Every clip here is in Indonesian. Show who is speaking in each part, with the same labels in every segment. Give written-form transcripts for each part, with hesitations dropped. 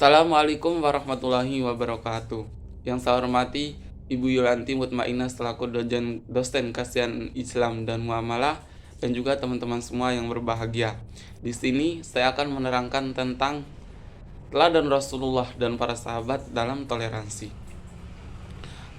Speaker 1: Assalamualaikum warahmatullahi wabarakatuh. Yang saya hormati Ibu Yulanti Mutmainah selaku dosen Kasihan Islam dan Muamalah dan juga teman-teman semua yang berbahagia. Di sini saya akan menerangkan tentang teladan Rasulullah dan para sahabat dalam toleransi.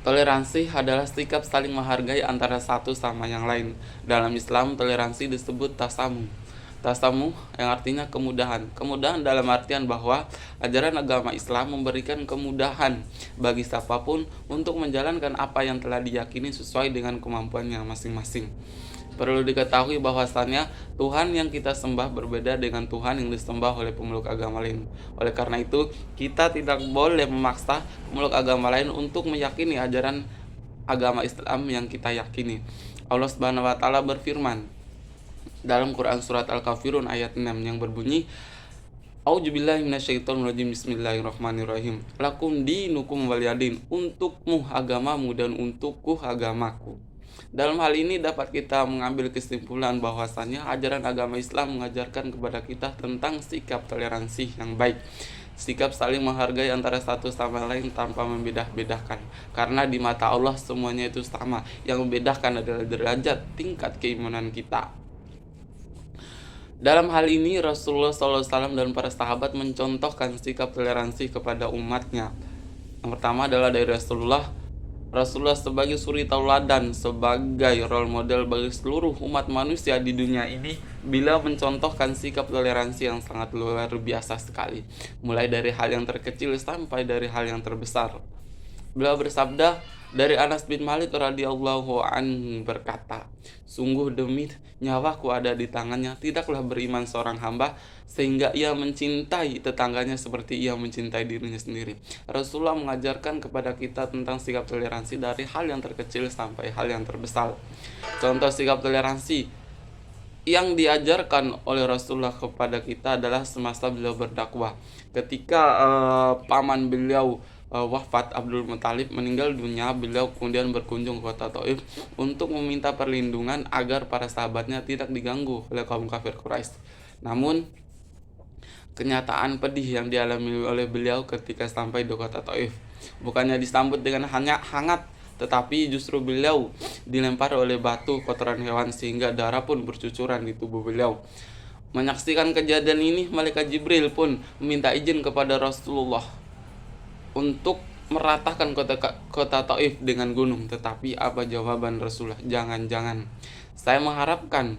Speaker 1: Toleransi adalah sikap saling menghargai antara satu sama yang lain. Dalam Islam, toleransi disebut tasamuh. Tasamuh yang artinya kemudahan. Kemudahan dalam artian bahwa ajaran agama Islam memberikan kemudahan bagi siapapun untuk menjalankan apa yang telah diyakini sesuai dengan kemampuannya masing-masing. Perlu diketahui bahwasannya Tuhan yang kita sembah berbeda dengan Tuhan yang disembah oleh pemeluk agama lain. Oleh karena itu, kita tidak boleh memaksa pemeluk agama lain untuk meyakini ajaran agama Islam yang kita yakini. Allah Subhanahu wa taala berfirman dalam Quran surat Al-Kafirun ayat 6 yang berbunyi, A'udzubillahi minasyaitonirrajim, bismillahirrahmanirrahim. Lakum dinukum waliyadin, untukmu agamamu dan untukku agamaku. Dalam hal ini dapat kita mengambil kesimpulan bahwasannya ajaran agama Islam mengajarkan kepada kita tentang sikap toleransi yang baik, sikap saling menghargai antara satu sama lain tanpa membedah-bedahkan. Karena di mata Allah semuanya itu sama, yang membedakan adalah derajat tingkat keimanan kita. Dalam hal ini Rasulullah SAW dan para sahabat mencontohkan sikap toleransi kepada umatnya. Yang pertama adalah dari Rasulullah sebagai suri tauladan, sebagai role model bagi seluruh umat manusia di dunia ini, bila mencontohkan sikap toleransi yang sangat luar biasa sekali, mulai dari hal yang terkecil sampai dari hal yang terbesar. Beliau bersabda dari Anas bin Malik radhiyallahu anhu berkata, sungguh demi nyawaku ada di tangannya, tidaklah beriman seorang hamba sehingga ia mencintai tetangganya seperti ia mencintai dirinya sendiri. Rasulullah mengajarkan kepada kita tentang sikap toleransi dari hal yang terkecil sampai hal yang terbesar. Contoh sikap toleransi yang diajarkan oleh Rasulullah kepada kita adalah semasa beliau berdakwah. Ketika paman beliau wafat, Abdul Muthalib meninggal dunia, beliau kemudian berkunjung ke kota Taif untuk meminta perlindungan agar para sahabatnya tidak diganggu oleh kaum kafir Quraisy. Namun kenyataan pedih yang dialami oleh beliau ketika sampai di kota Taif, bukannya disambut dengan hangat, tetapi justru beliau dilempar oleh batu kotoran hewan sehingga darah pun bercucuran di tubuh beliau. Menyaksikan kejadian ini, malaikat Jibril pun meminta izin kepada Rasulullah untuk meratakan kota Taif dengan gunung. Tetapi apa jawaban Rasulullah? Jangan-jangan. Saya mengharapkan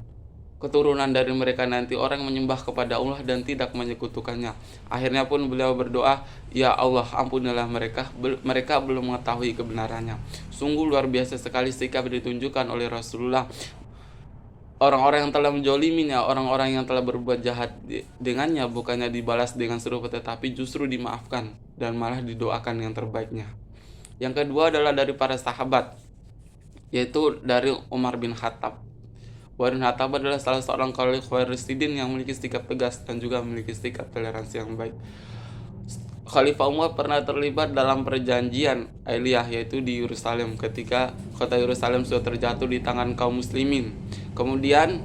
Speaker 1: keturunan dari mereka nanti orang menyembah kepada Allah dan tidak menyekutukannya. Akhirnya pun beliau berdoa, ya Allah, ampunilah mereka belum mengetahui kebenarannya. Sungguh luar biasa sekali sikap ditunjukkan oleh Rasulullah. Orang-orang yang telah menjoliminya, orang-orang yang telah berbuat jahat dengannya, bukannya dibalas dengan serupa tetapi justru dimaafkan dan malah didoakan yang terbaiknya. Yang kedua adalah dari para sahabat, yaitu dari Umar bin Khattab. Umar bin Khattab adalah salah seorang khalifah Rasyidin yang memiliki sikap tegas dan juga memiliki sikap toleransi yang baik. Khalifah Umar pernah terlibat dalam perjanjian Ailiyah, yaitu di Yerusalem, ketika kota Yerusalem sudah terjatuh di tangan kaum muslimin. Kemudian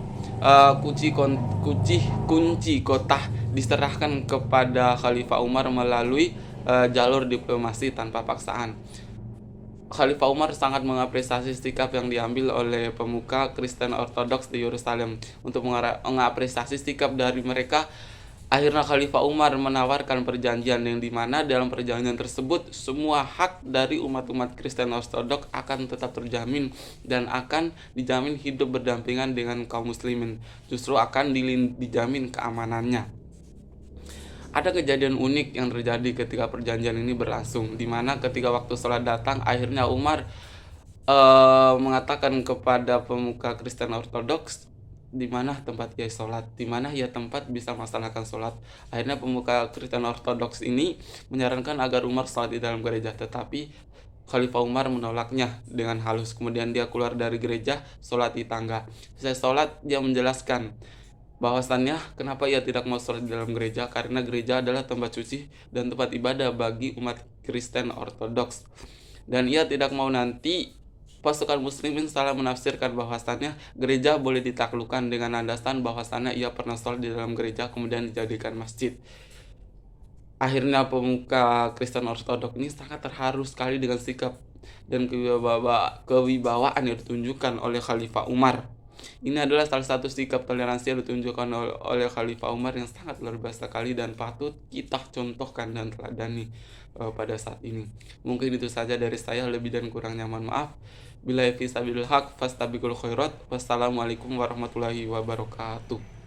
Speaker 1: kunci kota diserahkan kepada Khalifah Umar melalui jalur diplomasi tanpa paksaan. Khalifah Umar sangat mengapresiasi sikap yang diambil oleh pemuka Kristen Ortodoks di Yerusalem. Untuk mengapresiasi sikap dari mereka, akhirnya Khalifah Umar menawarkan perjanjian yang dimana dalam perjanjian tersebut semua hak dari umat-umat Kristen Ortodoks akan tetap terjamin dan akan dijamin hidup berdampingan dengan kaum muslimin. Justru akan dijamin keamanannya. Ada kejadian unik yang terjadi ketika perjanjian ini berlangsung, di mana ketika waktu sholat datang, akhirnya Umar mengatakan kepada pemuka Kristen Ortodoks, di mana tempat ia sholat, di mana ia tempat bisa melaksanakan sholat. Akhirnya pemuka Kristen Ortodoks ini menyarankan agar Umar sholat di dalam gereja, tetapi Khalifah Umar menolaknya dengan halus. Kemudian dia keluar dari gereja, sholat di tangga. Setelah sholat, dia menjelaskan bahwasannya kenapa ia tidak mau sholat di dalam gereja, karena gereja adalah tempat suci dan tempat ibadah bagi umat Kristen Ortodoks, dan ia tidak mau nanti pasukan muslimin salah menafsirkan bahwasannya gereja boleh ditaklukkan dengan landasan bahwasannya ia pernah sholat di dalam gereja kemudian dijadikan masjid. Akhirnya pemuka Kristen Ortodok ini sangat terharu sekali dengan sikap dan kewibawaan yang ditunjukkan oleh Khalifah Umar. Ini adalah salah satu sikap toleransi yang ditunjukkan oleh Khalifah Umar yang sangat luar biasa sekali dan patut kita contohkan dan teladani pada saat ini. Mungkin itu saja dari saya, lebih dan kurangnya mohon maaf. Billahi fi sabilil haq fastabiqul khairat. Wassalamualaikum warahmatullahi wabarakatuh.